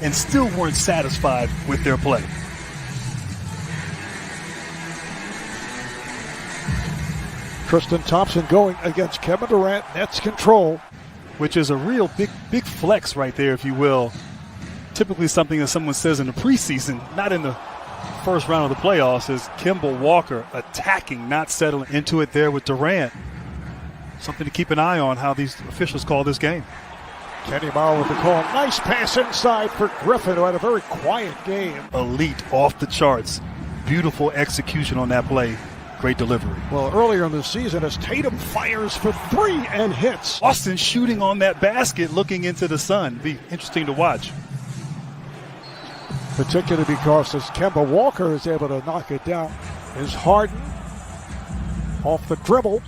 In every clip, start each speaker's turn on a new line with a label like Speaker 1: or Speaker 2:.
Speaker 1: and still weren't satisfied with their play.
Speaker 2: Tristan Thompson going against Kevin Durant, Nets control.
Speaker 1: Which is a real big flex right there, if you will. Typically something that someone says in the preseason, not in the first round of the playoffs, is Kemba Walker attacking, not settling into it there with Durant. Something to keep an eye on how these officials call this game.
Speaker 2: Kenny Mauer with the call. Nice pass inside for Griffin, who had a very quiet game.
Speaker 1: Elite, off the charts. Beautiful execution on that play. Great delivery.
Speaker 2: Well, earlier in the season, as Tatum fires for three and hits.
Speaker 1: Boston shooting on that basket, looking into the sun. Be interesting to watch.
Speaker 2: Particularly because as Kemba Walker is able to knock it down, is Harden off the dribble.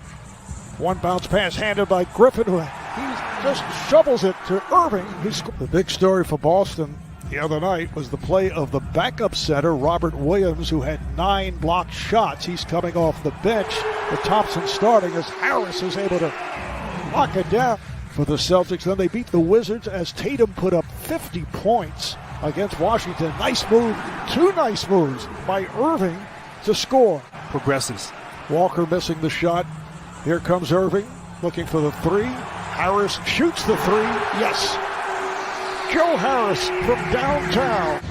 Speaker 2: One bounce pass handed by Griffin, who he just shovels it to Irving. The big story for Boston the other night was the play of the backup center, Robert Williams, who had 9 blocked shots. He's coming off the bench with Thompson starting as Harris is able to knock it down for the Celtics. Then they beat the Wizards as Tatum put up 50 points against Washington. Nice move, 2 nice moves by Irving to score.
Speaker 1: Progresses.
Speaker 2: Walker missing the shot. Here comes Irving looking for the 3. Harris shoots the 3. Yes. Joe Harris from downtown.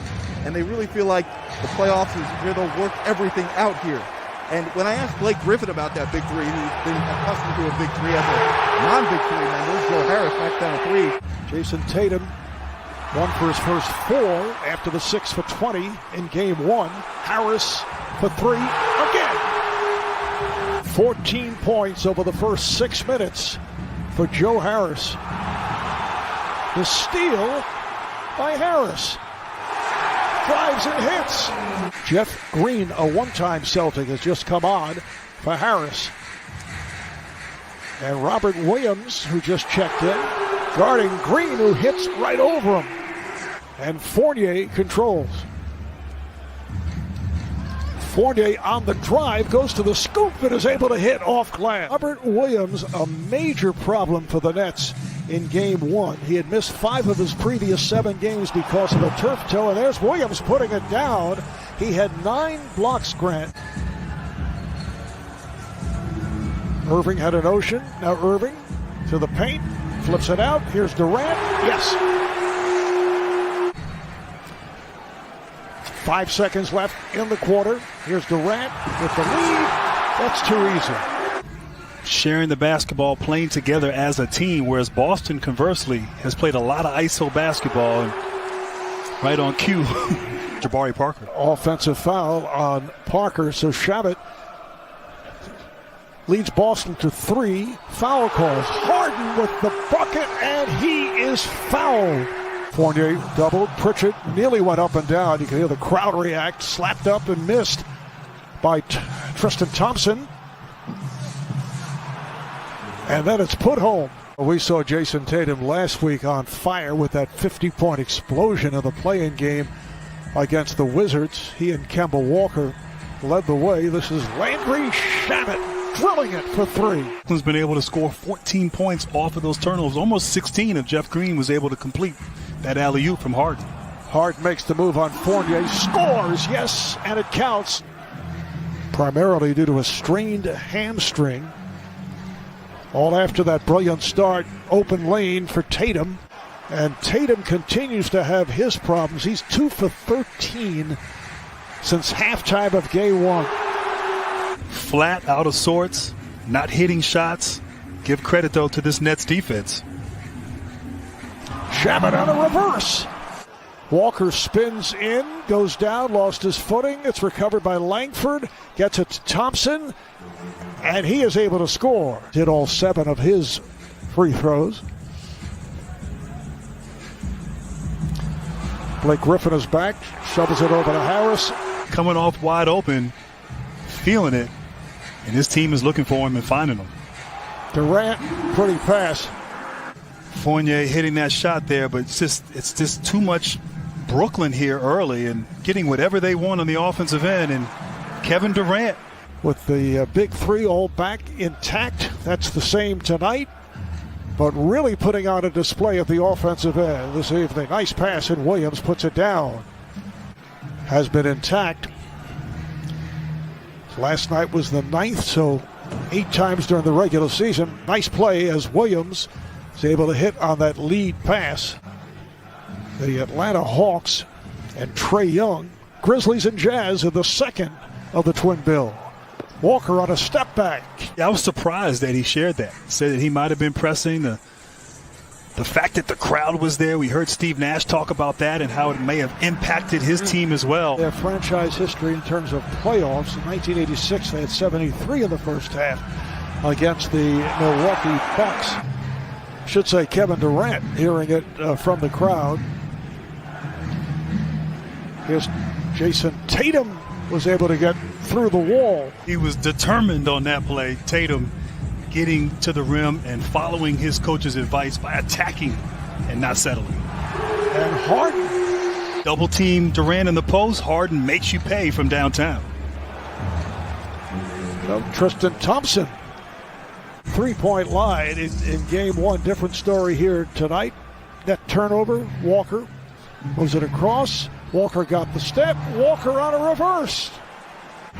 Speaker 3: And they really feel like the playoffs is where they'll work everything out here. And when I asked Blake Griffin about that big 3, he's been accustomed to a big 3 as a non-big 3 member. Joe Harris knocks down a 3.
Speaker 2: Jason Tatum, 1 for his first 4 after the 6 for 20 in game 1. Harris for 3 again. 14 points over the first 6 minutes for Joe Harris. The steal by Harris. Drives and hits. Jeff Green, a one-time Celtic, has just come on for Harris. And Robert Williams, who just checked in, guarding Green, who hits right over him. And Fournier controls. Fournier on the drive, goes to the scoop and is able to hit off glass. Robert Williams, a major problem for the Nets in game 1. He had missed 5 of his previous 7 games because of a turf toe, and there's Williams putting it down. He had 9 blocks, Grant. Irving had a notion. Now Irving to the paint, flips it out. Here's Durant. Yes. 5 seconds left in the quarter. Here's Durant with the lead. That's too easy.
Speaker 1: Sharing the basketball, playing together as a team, whereas Boston, conversely, has played a lot of ISO basketball. And right on cue, Jabari Parker.
Speaker 2: Offensive foul on Parker, so Shabbat leads Boston to 3 foul calls. Harden with the bucket, and he is fouled. Fournier doubled. Pritchard nearly went up and down. You can hear the crowd react. Slapped up and missed by Tristan Thompson. And then it's put home. We saw Jason Tatum last week on fire with that 50-point explosion of the play-in game against the Wizards. He and Kemba Walker led the way. This is Landry Shamet drilling it for 3.
Speaker 1: He's been able to score 14 points off of those turnovers, almost 16 if Jeff Green was able to complete that alley-oop from Harden.
Speaker 2: Harden makes the move on Fournier, scores, yes, and it counts. Primarily due to a strained hamstring. All after that brilliant start, open lane for Tatum. And Tatum continues to have his problems. He's 2 for 13 since halftime of game 1.
Speaker 1: Flat, out of sorts, not hitting shots. Give credit, though, to this Nets defense.
Speaker 2: Shabbat on a reverse. Walker spins in, goes down, lost his footing. It's recovered by Langford, gets it to Thompson, and he is able to score. Did all 7 of his free throws. Blake Griffin is back, shovels it over to Harris.
Speaker 1: Coming off wide open, feeling it, and his team is looking for him and finding him.
Speaker 2: Durant, pretty pass.
Speaker 1: Fournier hitting that shot there, but it's just too much Brooklyn here early and getting whatever they want on the offensive end. And Kevin Durant
Speaker 2: with the big 3 all back intact. That's the same tonight. but really putting on a display at the offensive end this evening. Nice pass, and Williams puts it down. Has been intact. Last night was the 9th, so 8 times during the regular season. Nice play as Williams is able to hit on that lead pass. The Atlanta Hawks and Trae Young, Grizzlies and Jazz, are the second of the twin bill. Walker on a step back.
Speaker 1: Yeah, I was surprised that he shared that. Said that he might have been pressing. The fact that the crowd was there, we heard Steve Nash talk about that and how it may have impacted his team as well.
Speaker 2: Their franchise history in terms of playoffs. In 1986, they had 73 in the first half against the Milwaukee Bucks. Should say Kevin Durant hearing it from the crowd. Here's Jason Tatum was able to get through the wall.
Speaker 1: He was determined on that play. Tatum getting to the rim and following his coach's advice by attacking and not settling.
Speaker 2: And Harden.
Speaker 1: Double team Durant in the post. Harden makes you pay from downtown.
Speaker 2: Tristan Thompson. 3-point line in game one. Different story here tonight. Net turnover. Walker moves it across. Walker got the step. Walker on a reverse.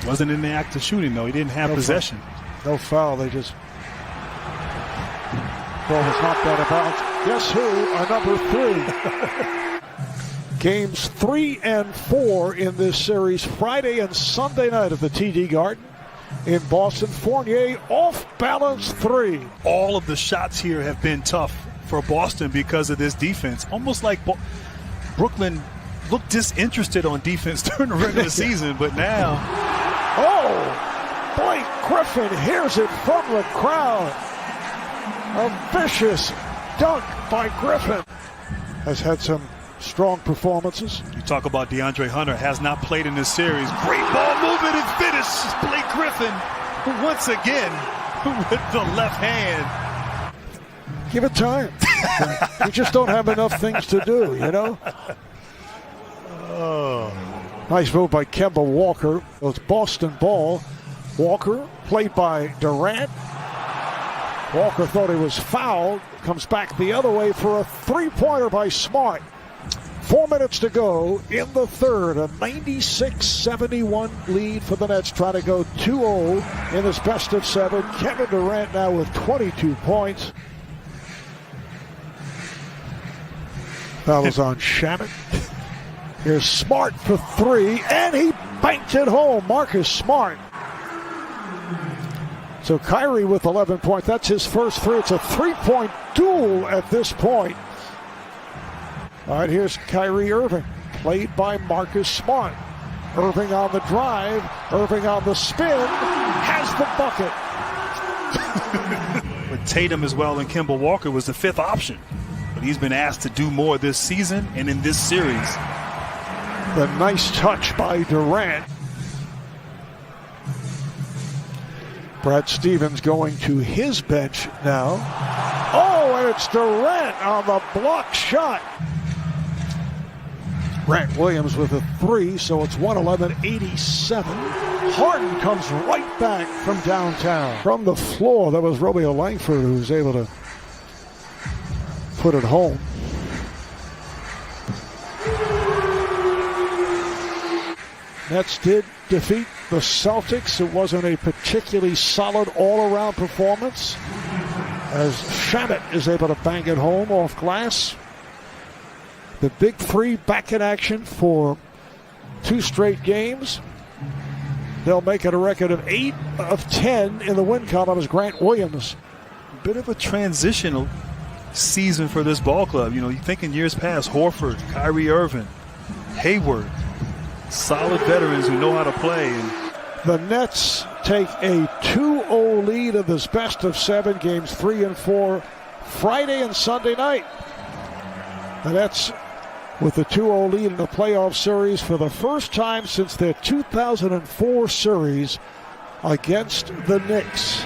Speaker 1: Wasn't in the act of shooting, though. He didn't have possession.
Speaker 2: No foul. They just... Ball was knocked out of bounds. Guess who? Our number 3. Games 3 and 4 in this series. Friday and Sunday night at the TD Garden in Boston. Fournier off-balance 3.
Speaker 1: All of the shots here have been tough for Boston because of this defense. Almost like Brooklyn looked disinterested on defense during the regular season, but now...
Speaker 2: Oh! Blake Griffin hears it from the crowd. A vicious dunk by Griffin. Has had some strong performances.
Speaker 1: You talk about DeAndre Hunter, has not played in this series. Great ball movement and finish. Blake Griffin, once again, with the left hand.
Speaker 2: Give it time. You just don't have enough things to do, you know?
Speaker 1: Oh.
Speaker 2: Nice move by Kemba Walker. It was Boston ball. Walker, played by Durant. Walker thought he was fouled. Comes back the other way for a three-pointer by Smart. 4 minutes to go in the third. A 96-71 lead for the Nets. Trying to go 2-0 in this best of 7. Kevin Durant now with 22 points. Foul is on Shannon. Here's Smart for 3, and he banked it home. Marcus Smart. So Kyrie with 11 points. That's his first 3. It's a 3-point duel at this point. All right, here's Kyrie Irving, played by Marcus Smart. Irving on the drive. Irving on the spin. Has the bucket.
Speaker 1: With Tatum as well, and Kemba Walker was the 5th option. But he's been asked to do more this season and in this series.
Speaker 2: The nice touch by Durant. Brad Stevens going to his bench now. Oh, and it's Durant on the block shot. Grant Williams with a 3, so it's 111-87. Harden comes right back from downtown. From the floor, that was Romeo Langford who was able to put it home. Nets did defeat the Celtics. It wasn't a particularly solid all-around performance, as Shabbat is able to bang it home off glass. The big 3 back in action for 2 straight games. They'll make it a record of 8 of 10 in the win column as Grant Williams.
Speaker 1: A bit of a transitional season for this ball club. You know, you think in years past, Horford, Kyrie Irving, Hayward, solid veterans who know how to play.
Speaker 2: The Nets take a 2-0 lead in this best of 7, games 3 and 4, Friday and Sunday night. The Nets with the 2-0 lead in the playoff series for the first time since their 2004 series against the Knicks.